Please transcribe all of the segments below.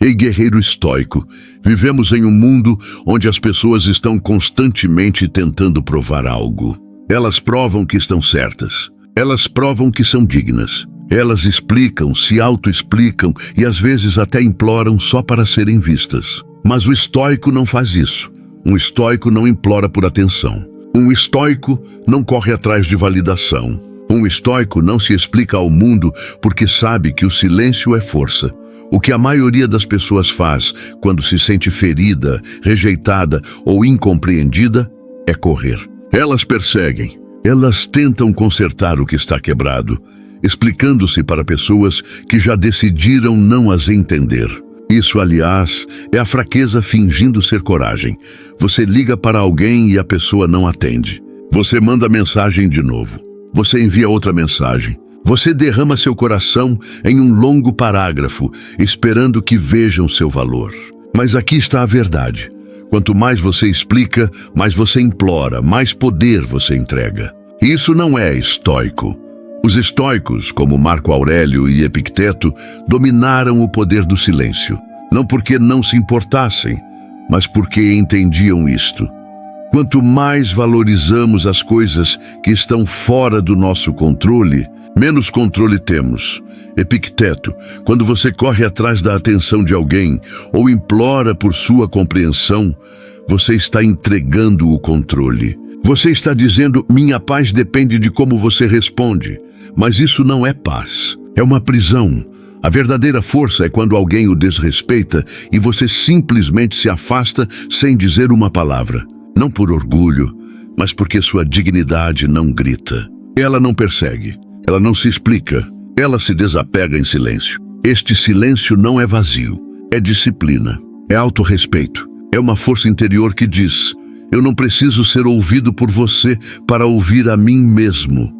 Ei, guerreiro estoico, vivemos em um mundo onde as pessoas estão constantemente tentando provar algo. Elas provam que estão certas. Elas provam que são dignas. Elas explicam, se auto-explicam e às vezes até imploram só para serem vistas. Mas o estoico não faz isso. Um estoico não implora por atenção. Um estoico não corre atrás de validação. Um estoico não se explica ao mundo porque sabe que o silêncio é força. O que a maioria das pessoas faz quando se sente ferida, rejeitada ou incompreendida é correr. Elas perseguem. Elas tentam consertar o que está quebrado, explicando-se para pessoas que já decidiram não as entender. Isso, aliás, é a fraqueza fingindo ser coragem. Você liga para alguém e a pessoa não atende. Você manda mensagem de novo. Você envia outra mensagem. Você derrama seu coração em um longo parágrafo, esperando que vejam seu valor. Mas aqui está a verdade. Quanto mais você explica, mais você implora, mais poder você entrega. Isso não é estoico. Os estoicos, como Marco Aurélio e Epicteto, dominaram o poder do silêncio. Não porque não se importassem, mas porque entendiam isto. Quanto mais valorizamos as coisas que estão fora do nosso controle, menos controle temos. Epicteto, quando você corre atrás da atenção de alguém ou implora por sua compreensão, você está entregando o controle. Você está dizendo, minha paz depende de como você responde. Mas isso não é paz, é uma prisão. A verdadeira força é quando alguém o desrespeita e você simplesmente se afasta sem dizer uma palavra. Não por orgulho, mas porque sua dignidade não grita. Ela não persegue, ela não se explica, ela se desapega em silêncio. Este silêncio não é vazio, é disciplina, é autorrespeito, é uma força interior que diz, eu não preciso ser ouvido por você para ouvir a mim mesmo.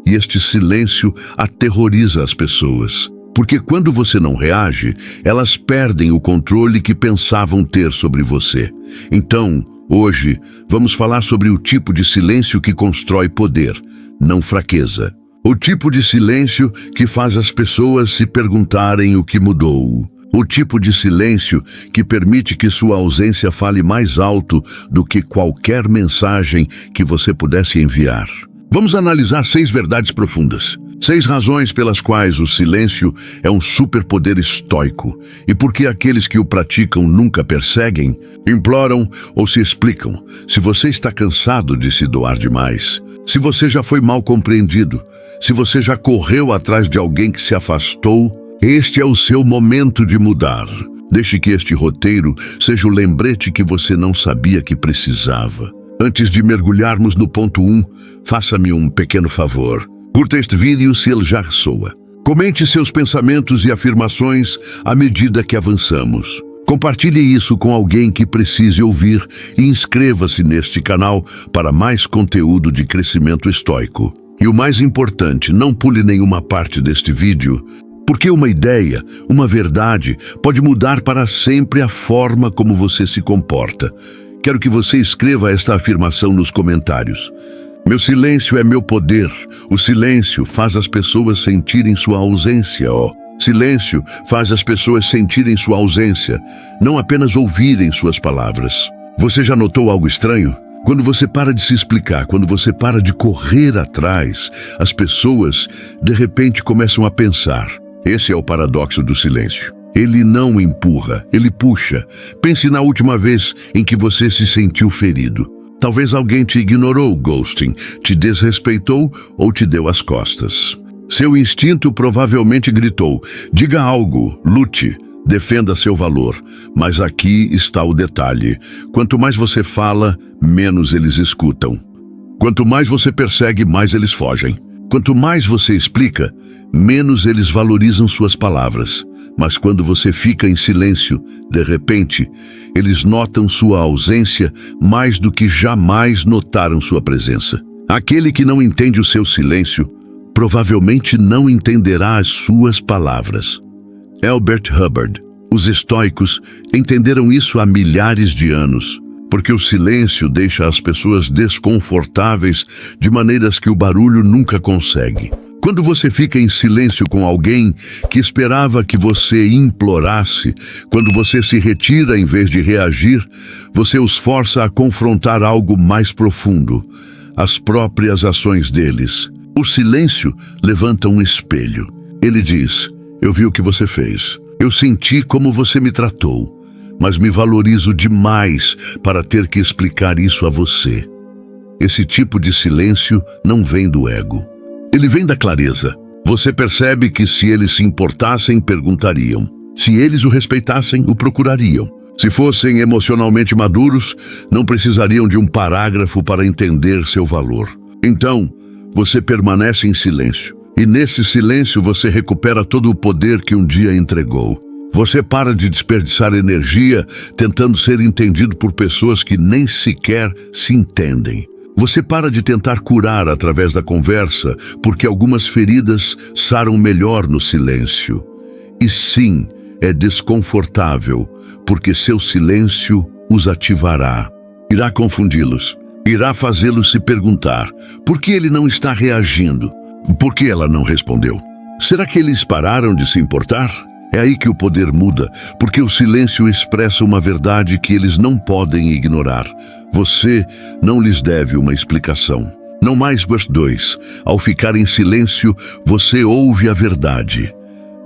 E este silêncio aterroriza as pessoas, porque quando você não reage, elas perdem o controle que pensavam ter sobre você. Então, hoje, vamos falar sobre o tipo de silêncio que constrói poder, não fraqueza. O tipo de silêncio que faz as pessoas se perguntarem o que mudou. O tipo de silêncio que permite que sua ausência fale mais alto do que qualquer mensagem que você pudesse enviar. Vamos analisar 6 verdades profundas. 6 razões pelas quais o silêncio é um superpoder estoico e por que aqueles que o praticam nunca perseguem, imploram ou se explicam. Se você está cansado de se doar demais, se você já foi mal compreendido, se você já correu atrás de alguém que se afastou, este é o seu momento de mudar. Deixe que este roteiro seja o lembrete que você não sabia que precisava. Antes de mergulharmos no ponto 1, faça-me um pequeno favor. Curta este vídeo se ele já ressoa. Comente seus pensamentos e afirmações à medida que avançamos. Compartilhe isso com alguém que precise ouvir e inscreva-se neste canal para mais conteúdo de crescimento estoico. E o mais importante, não pule nenhuma parte deste vídeo, porque uma ideia, uma verdade, pode mudar para sempre a forma como você se comporta. Quero que você escreva esta afirmação nos comentários. Meu silêncio é meu poder. O silêncio faz as pessoas sentirem sua ausência, Silêncio faz as pessoas sentirem sua ausência, não apenas ouvirem suas palavras. Você já notou algo estranho? Quando você para de se explicar, quando você para de correr atrás, as pessoas, de repente, começam a pensar. Esse é o paradoxo do silêncio. Ele não empurra, ele puxa. Pense na última vez em que você se sentiu ferido. Talvez alguém te ignorou, ghosting, te desrespeitou ou te deu as costas. Seu instinto provavelmente gritou, diga algo, lute, defenda seu valor. Mas aqui está o detalhe. Quanto mais você fala, menos eles escutam. Quanto mais você persegue, mais eles fogem. Quanto mais você explica, menos eles valorizam suas palavras. Mas quando você fica em silêncio, de repente, eles notam sua ausência mais do que jamais notaram sua presença. Aquele que não entende o seu silêncio, provavelmente não entenderá as suas palavras. Albert Hubbard. Os estoicos entenderam isso há milhares de anos, porque o silêncio deixa as pessoas desconfortáveis de maneiras que o barulho nunca consegue. Quando você fica em silêncio com alguém que esperava que você implorasse, quando você se retira em vez de reagir, você os força a confrontar algo mais profundo, as próprias ações deles. O silêncio levanta um espelho. Ele diz: eu vi o que você fez. Eu senti como você me tratou, mas me valorizo demais para ter que explicar isso a você. Esse tipo de silêncio não vem do ego. Ele vem da clareza. Você percebe que se eles se importassem, perguntariam. Se eles o respeitassem, o procurariam. Se fossem emocionalmente maduros, não precisariam de um parágrafo para entender seu valor. Então, você permanece em silêncio. E nesse silêncio você recupera todo o poder que um dia entregou. Você para de desperdiçar energia tentando ser entendido por pessoas que nem sequer se entendem. Você para de tentar curar através da conversa, porque algumas feridas saram melhor no silêncio. E sim, é desconfortável, porque seu silêncio os ativará. Irá confundi-los. Irá fazê-los se perguntar: por que ele não está reagindo? Por que ela não respondeu? Será que eles pararam de se importar? É aí que o poder muda, porque o silêncio expressa uma verdade que eles não podem ignorar. Você não lhes deve uma explicação. Não mais verso 2. Ao ficar em silêncio, você ouve a verdade.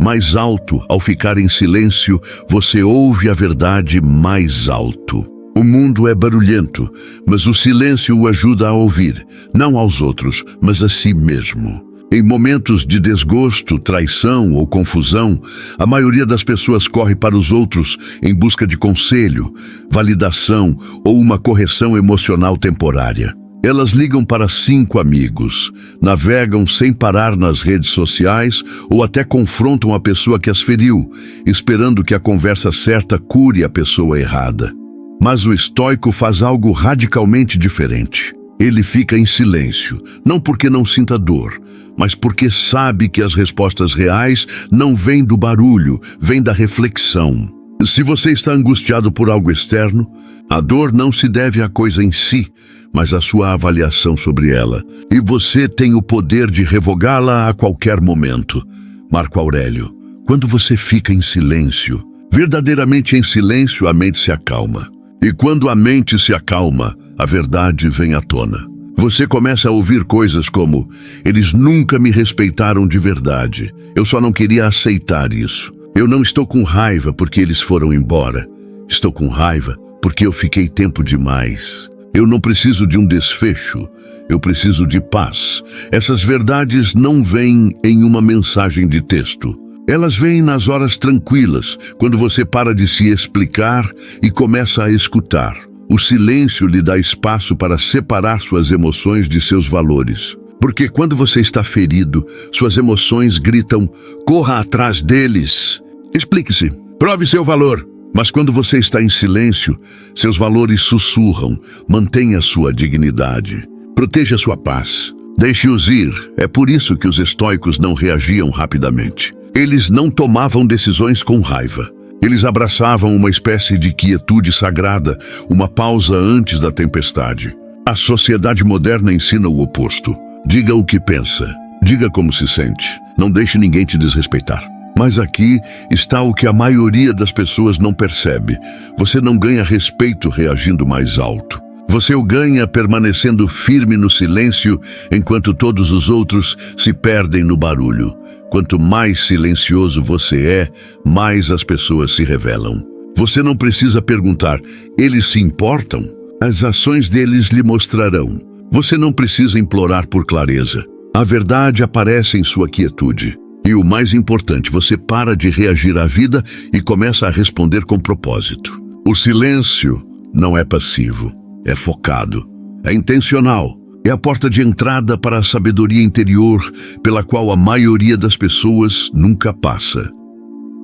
Mais alto, ao ficar em silêncio, você ouve a verdade mais alto. O mundo é barulhento, mas o silêncio o ajuda a ouvir, não aos outros, mas a si mesmo. Em momentos de desgosto, traição ou confusão, a maioria das pessoas corre para os outros em busca de conselho, validação ou uma correção emocional temporária. Elas ligam para 5 amigos, navegam sem parar nas redes sociais ou até confrontam a pessoa que as feriu, esperando que a conversa certa cure a pessoa errada. Mas o estoico faz algo radicalmente diferente. Ele fica em silêncio, não porque não sinta dor, mas porque sabe que as respostas reais não vêm do barulho, vêm da reflexão. Se você está angustiado por algo externo, a dor não se deve à coisa em si, mas à sua avaliação sobre ela. E você tem o poder de revogá-la a qualquer momento. Marco Aurélio. Quando você fica em silêncio, verdadeiramente em silêncio, a mente se acalma. E quando a mente se acalma, a verdade vem à tona. Você começa a ouvir coisas como: eles nunca me respeitaram de verdade. Eu só não queria aceitar isso. Eu não estou com raiva porque eles foram embora. Estou com raiva porque eu fiquei tempo demais. Eu não preciso de um desfecho. Eu preciso de paz. Essas verdades não vêm em uma mensagem de texto. Elas vêm nas horas tranquilas, quando você para de se explicar e começa a escutar. O silêncio lhe dá espaço para separar suas emoções de seus valores. Porque quando você está ferido, suas emoções gritam: corra atrás deles. Explique-se, prove seu valor. Mas quando você está em silêncio, seus valores sussurram: mantenha sua dignidade. Proteja sua paz. Deixe-os ir. É por isso que os estoicos não reagiam rapidamente. Eles não tomavam decisões com raiva. Eles abraçavam uma espécie de quietude sagrada, uma pausa antes da tempestade. A sociedade moderna ensina o oposto. Diga o que pensa. Diga como se sente. Não deixe ninguém te desrespeitar. Mas aqui está o que a maioria das pessoas não percebe. Você não ganha respeito reagindo mais alto. Você o ganha permanecendo firme no silêncio, enquanto todos os outros se perdem no barulho. Quanto mais silencioso você é, mais as pessoas se revelam. Você não precisa perguntar: eles se importam? As ações deles lhe mostrarão. Você não precisa implorar por clareza. A verdade aparece em sua quietude. E o mais importante, você para de reagir à vida e começa a responder com propósito. O silêncio não é passivo, é focado, é intencional. É a porta de entrada para a sabedoria interior, pela qual a maioria das pessoas nunca passa.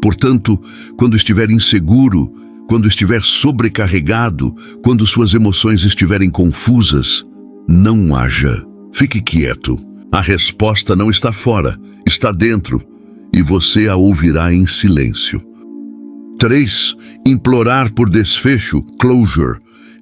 Portanto, quando estiver inseguro, quando estiver sobrecarregado, quando suas emoções estiverem confusas, não haja. Fique quieto. A resposta não está fora, está dentro, e você a ouvirá em silêncio. 3. Implorar por desfecho, closure.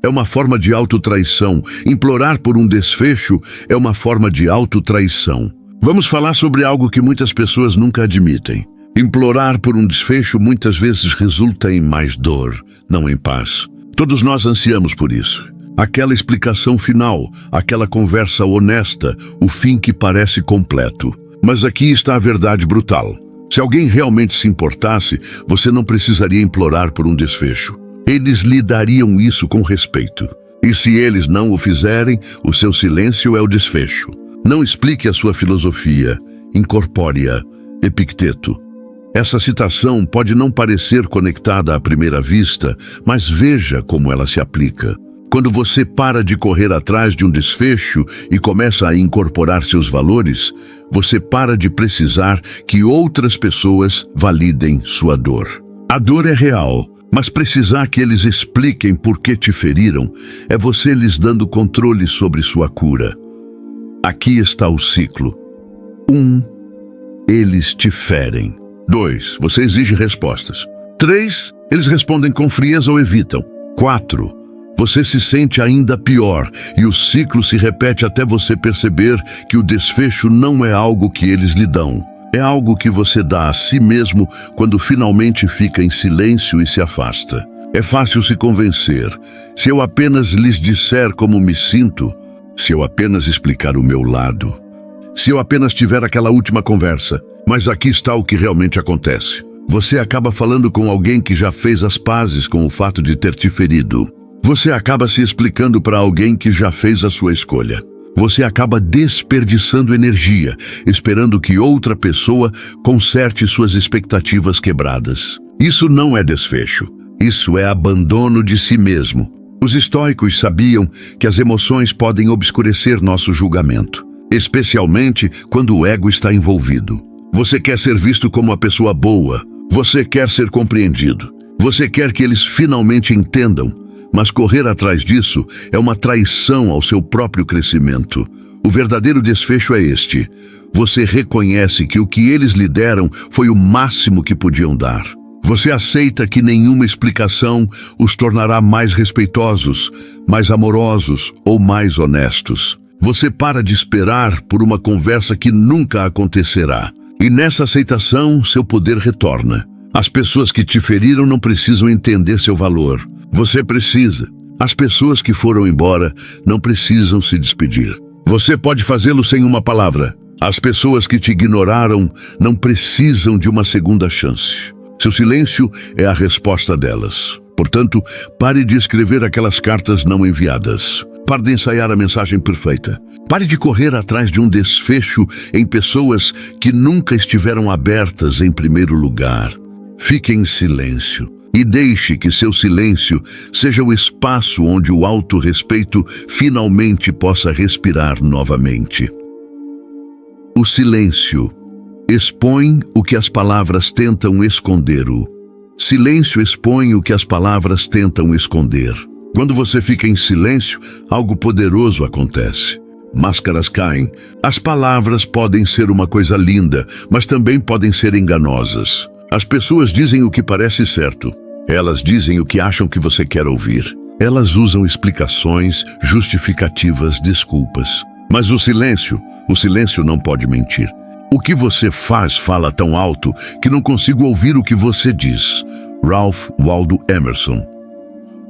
É uma forma de autotraição. Implorar por um desfecho é uma forma de autotraição. Vamos falar sobre algo que muitas pessoas nunca admitem. Implorar por um desfecho muitas vezes resulta em mais dor, não em paz. Todos nós ansiamos por isso. Aquela explicação final, aquela conversa honesta, o fim que parece completo. Mas aqui está a verdade brutal. Se alguém realmente se importasse, você não precisaria implorar por um desfecho. Eles lhe dariam isso com respeito. E se eles não o fizerem, o seu silêncio é o desfecho. Não explique a sua filosofia. Incorpore-a. Epicteto. Essa citação pode não parecer conectada à primeira vista, mas veja como ela se aplica. Quando você para de correr atrás de um desfecho e começa a incorporar seus valores, você para de precisar que outras pessoas validem sua dor. A dor é real, mas precisar que eles expliquem por que te feriram é você lhes dando controle sobre sua cura. Aqui está o ciclo. 1. Eles te ferem. 2. Você exige respostas. 3. Eles respondem com frieza ou evitam. 4. Você se sente ainda pior e o ciclo se repete até você perceber que o desfecho não é algo que eles lhe dão. É algo que você dá a si mesmo quando finalmente fica em silêncio e se afasta. É fácil se convencer. Se eu apenas lhes disser como me sinto, se eu apenas explicar o meu lado, se eu apenas tiver aquela última conversa. Mas aqui está o que realmente acontece. Você acaba falando com alguém que já fez as pazes com o fato de ter te ferido. Você acaba se explicando para alguém que já fez a sua escolha. Você acaba desperdiçando energia, esperando que outra pessoa conserte suas expectativas quebradas. Isso não é desfecho. Isso é abandono de si mesmo. Os estoicos sabiam que as emoções podem obscurecer nosso julgamento, especialmente quando o ego está envolvido. Você quer ser visto como uma pessoa boa. Você quer ser compreendido. Você quer que eles finalmente entendam. Mas correr atrás disso é uma traição ao seu próprio crescimento. O verdadeiro desfecho é este. Você reconhece que o que eles lhe deram foi o máximo que podiam dar. Você aceita que nenhuma explicação os tornará mais respeitosos, mais amorosos ou mais honestos. Você para de esperar por uma conversa que nunca acontecerá. E nessa aceitação, seu poder retorna. As pessoas que te feriram não precisam entender seu valor. Você precisa. As pessoas que foram embora não precisam se despedir. Você pode fazê-lo sem uma palavra. As pessoas que te ignoraram não precisam de uma segunda chance. Seu silêncio é a resposta delas. Portanto, pare de escrever aquelas cartas não enviadas. Pare de ensaiar a mensagem perfeita. Pare de correr atrás de um desfecho em pessoas que nunca estiveram abertas em primeiro lugar. Fique em silêncio. E deixe que seu silêncio seja o espaço onde o autorrespeito finalmente possa respirar novamente. O silêncio expõe o que as palavras tentam esconder. O silêncio expõe o que as palavras tentam esconder. Quando você fica em silêncio, algo poderoso acontece. Máscaras caem. As palavras podem ser uma coisa linda, mas também podem ser enganosas. As pessoas dizem o que parece certo. Elas dizem o que acham que você quer ouvir. Elas usam explicações, justificativas, desculpas. Mas o silêncio não pode mentir. O que você faz fala tão alto que não consigo ouvir o que você diz. Ralph Waldo Emerson.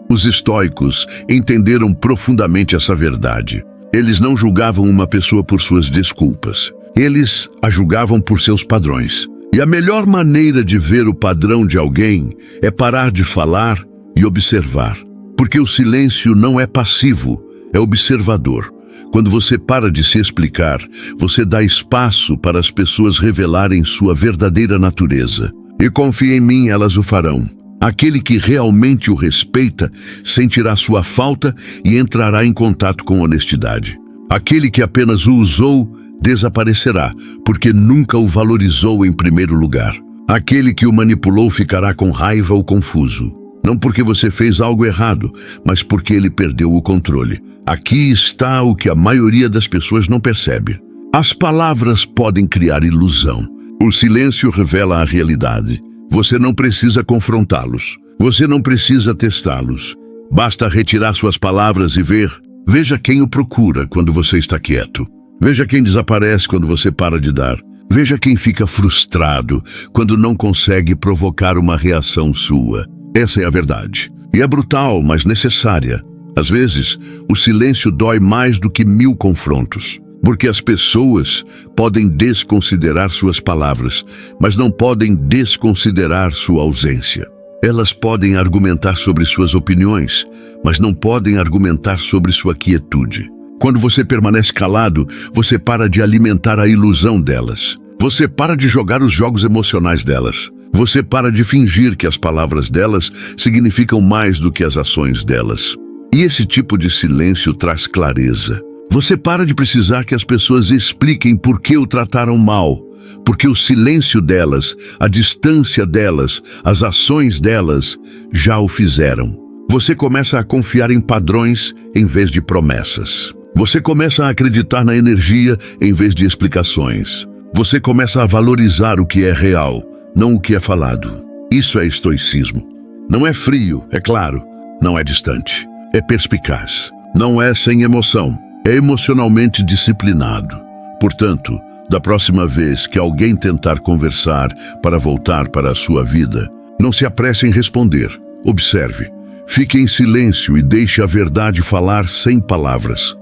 Os estoicos entenderam profundamente essa verdade. Eles não julgavam uma pessoa por suas desculpas. Eles a julgavam por seus padrões. E a melhor maneira de ver o padrão de alguém é parar de falar e observar. Porque o silêncio não é passivo, é observador. Quando você para de se explicar, você dá espaço para as pessoas revelarem sua verdadeira natureza. E confie em mim, elas o farão. Aquele que realmente o respeita sentirá sua falta e entrará em contato com honestidade. Aquele que apenas o usou desaparecerá, porque nunca o valorizou em primeiro lugar. Aquele que o manipulou ficará com raiva ou confuso. Não porque você fez algo errado, mas porque ele perdeu o controle. Aqui está o que a maioria das pessoas não percebe. As palavras podem criar ilusão. O silêncio revela a realidade. Você não precisa confrontá-los. Você não precisa testá-los. Basta retirar suas palavras e ver. Veja quem o procura quando você está quieto. Veja quem desaparece quando você para de dar. Veja quem fica frustrado quando não consegue provocar uma reação sua. Essa é a verdade. E é brutal, mas necessária. Às vezes, o silêncio dói mais do que 1000 confrontos. Porque as pessoas podem desconsiderar suas palavras, mas não podem desconsiderar sua ausência. Elas podem argumentar sobre suas opiniões, mas não podem argumentar sobre sua quietude. Quando você permanece calado, você para de alimentar a ilusão delas. Você para de jogar os jogos emocionais delas. Você para de fingir que as palavras delas significam mais do que as ações delas. E esse tipo de silêncio traz clareza. Você para de precisar que as pessoas expliquem por que o trataram mal, porque o silêncio delas, a distância delas, as ações delas já o fizeram. Você começa a confiar em padrões em vez de promessas. Você começa a acreditar na energia em vez de explicações. Você começa a valorizar o que é real, não o que é falado. Isso é estoicismo. Não é frio, é claro. Não é distante. É perspicaz. Não é sem emoção. É emocionalmente disciplinado. Portanto, da próxima vez que alguém tentar conversar para voltar para a sua vida, não se apresse em responder. Observe. Fique em silêncio e deixe a verdade falar sem palavras.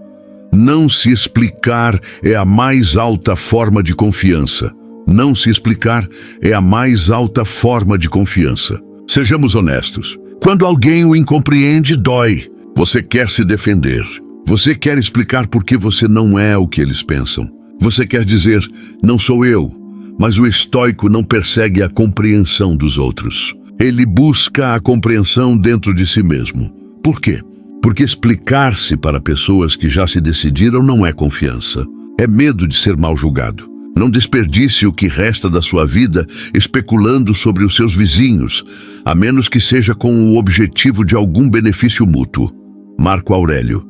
Não se explicar é a mais alta forma de confiança. Não se explicar é a mais alta forma de confiança. Sejamos honestos. Quando alguém o incompreende, dói. Você quer se defender. Você quer explicar por que você não é o que eles pensam. Você quer dizer, não sou eu. Mas o estoico não persegue a compreensão dos outros. Ele busca a compreensão dentro de si mesmo. Por quê? Porque explicar-se para pessoas que já se decidiram não é confiança. É medo de ser mal julgado. Não desperdice o que resta da sua vida especulando sobre os seus vizinhos, a menos que seja com o objetivo de algum benefício mútuo. Marco Aurélio.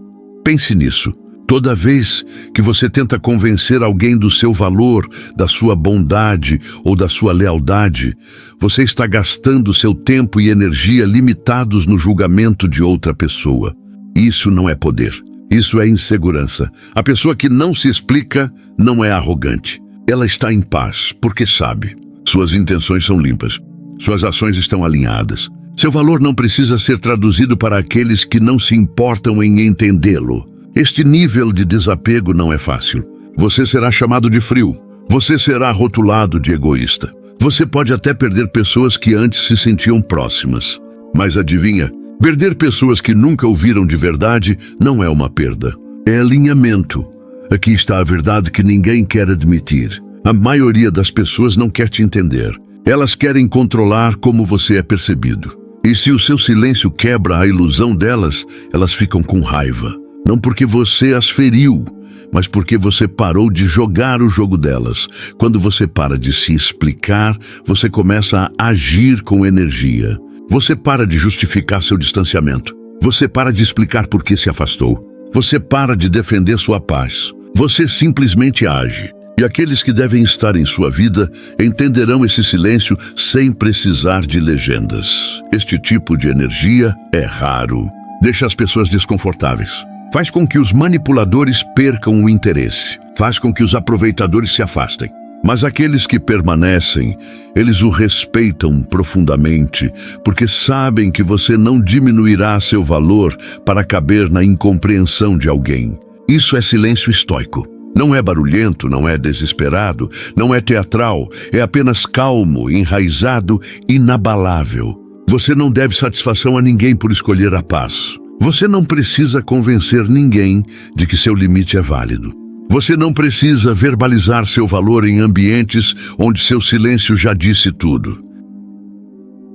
Pense nisso. Toda vez que você tenta convencer alguém do seu valor, da sua bondade ou da sua lealdade, você está gastando seu tempo e energia limitados no julgamento de outra pessoa. Isso não é poder. Isso é insegurança. A pessoa que não se explica não é arrogante. Ela está em paz, porque sabe. Suas intenções são limpas. Suas ações estão alinhadas. Seu valor não precisa ser traduzido para aqueles que não se importam em entendê-lo. Este nível de desapego não é fácil. Você será chamado de frio. Você será rotulado de egoísta. Você pode até perder pessoas que antes se sentiam próximas. Mas adivinha? Perder pessoas que nunca ouviram de verdade não é uma perda. É alinhamento. Aqui está a verdade que ninguém quer admitir. A maioria das pessoas não quer te entender. Elas querem controlar como você é percebido. E se o seu silêncio quebra a ilusão delas, elas ficam com raiva. Não porque você as feriu, mas porque você parou de jogar o jogo delas. Quando você para de se explicar, você começa a agir com energia. Você para de justificar seu distanciamento. Você para de explicar por que se afastou. Você para de defender sua paz. Você simplesmente age. E aqueles que devem estar em sua vida entenderão esse silêncio sem precisar de legendas. Este tipo de energia é raro. Deixa as pessoas desconfortáveis. Faz com que os manipuladores percam o interesse. Faz com que os aproveitadores se afastem. Mas aqueles que permanecem, eles o respeitam profundamente, porque sabem que você não diminuirá seu valor para caber na incompreensão de alguém. Isso é silêncio estoico. Não é barulhento, não é desesperado, não é teatral, é apenas calmo, enraizado, inabalável. Você não deve satisfação a ninguém por escolher a paz. Você não precisa convencer ninguém de que seu limite é válido. Você não precisa verbalizar seu valor em ambientes onde seu silêncio já disse tudo.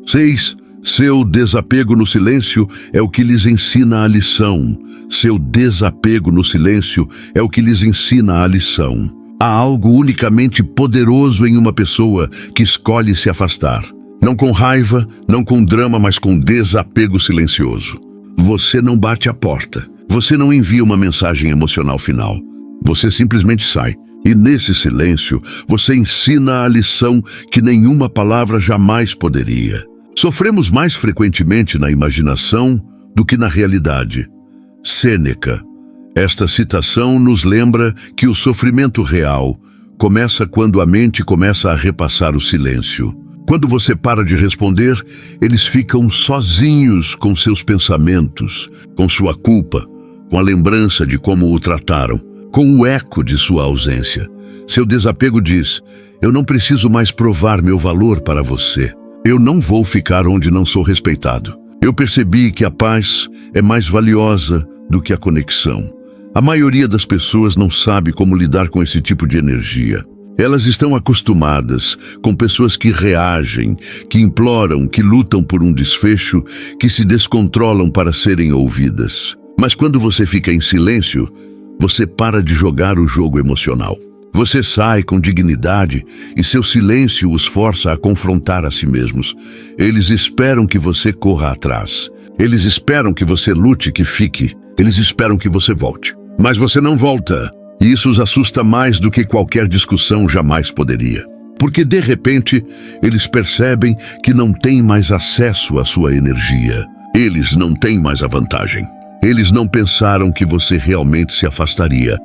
6. Seu desapego no silêncio é o que lhes ensina a lição. Seu desapego no silêncio é o que lhes ensina a lição. Há algo unicamente poderoso em uma pessoa que escolhe se afastar. Não com raiva, não com drama, mas com desapego silencioso. Você não bate a porta. Você não envia uma mensagem emocional final. Você simplesmente sai. E nesse silêncio, você ensina a lição que nenhuma palavra jamais poderia. Sofremos mais frequentemente na imaginação do que na realidade. Sêneca. Esta citação nos lembra que o sofrimento real começa quando a mente começa a repassar o silêncio. Quando você para de responder, eles ficam sozinhos com seus pensamentos, com sua culpa, com a lembrança de como o trataram, com o eco de sua ausência. Seu desapego diz: eu não preciso mais provar meu valor para você. Eu não vou ficar onde não sou respeitado. Eu percebi que a paz é mais valiosa do que a conexão. A maioria das pessoas não sabe como lidar com esse tipo de energia. Elas estão acostumadas com pessoas que reagem, que imploram, que lutam por um desfecho, que se descontrolam para serem ouvidas. Mas quando você fica em silêncio, você para de jogar o jogo emocional. Você sai com dignidade e seu silêncio os força a confrontar a si mesmos. Eles esperam que você corra atrás. Eles esperam que você lute, que fique. Eles esperam que você volte. Mas você não volta. E isso os assusta mais do que qualquer discussão jamais poderia. Porque, de repente, eles percebem que não têm mais acesso à sua energia. Eles não têm mais a vantagem. Eles não pensaram que você realmente se afastaria.